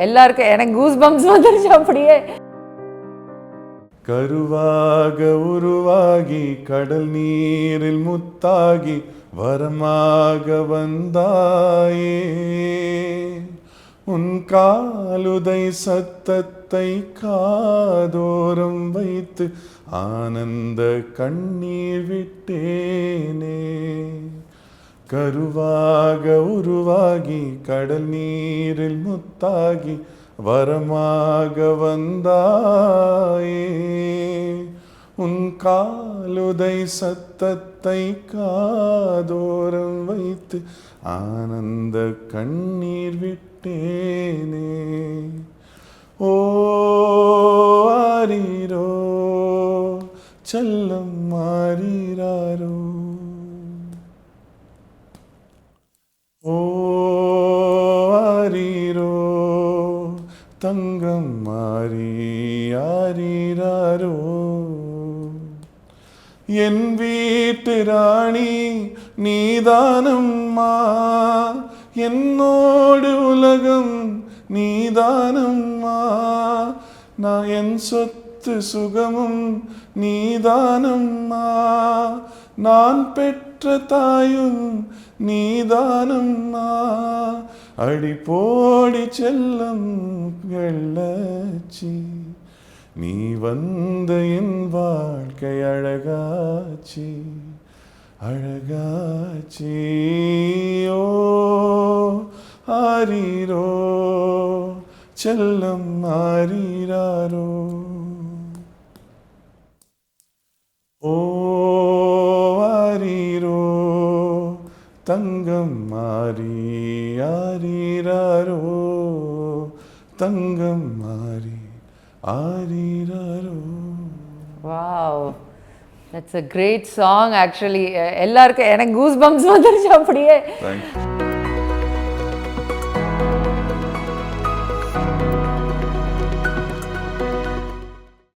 எல்லாருக்கும் எனக்கு goose bumps வந்துருச்சு அப்படியே. கருவாக உருவாகி கடல் நீரில் முத்தாகி வரமாக வந்தாயே, உன் காலுதை சத்தத்தை காதோரம் வைத்து ஆனந்த கண்ணீர் விட்டேனே. கருவாக உருவாகி கடல் நீரில் முத்தாகி வரமாக வந்தாயே, உன் காலுதை சத்தத்தை காதோரம் வைத்து ஆனந்த கண்ணீர் விட்டேனே. ஓ ஆரீரோ செல்லம் மாறீராரோ, ஓ ஆரீரோ தங்கம் மாறியாரீராரோ. என் வீட்டு ராணி நீதானம்மா, என்னோடு உலகம் நீதானம்மா, நான் என் சொத்து சுகமும் நீதானம்மா, நான் பெற்ற தாயும் நீதானம்மா. அடி போடி செல்லம் வெள்ளச்சி, நீ வந்த என் வாழ்க்கை அழகாச்சி அழகாச்சி. ஓ ஆரீரோ செல்லம் ஆரீராரோ, ஓ ஆரீரோ தங்கம் மாறியாரீராரோ, தங்கம் மாறி ஆரீராரோ. Wow, that's a great song actually. எல்லாருக்கும் எனக்கு கூஸ் பம்ப்ஸ் வந்துருச்சு அப்படியே. Thank you.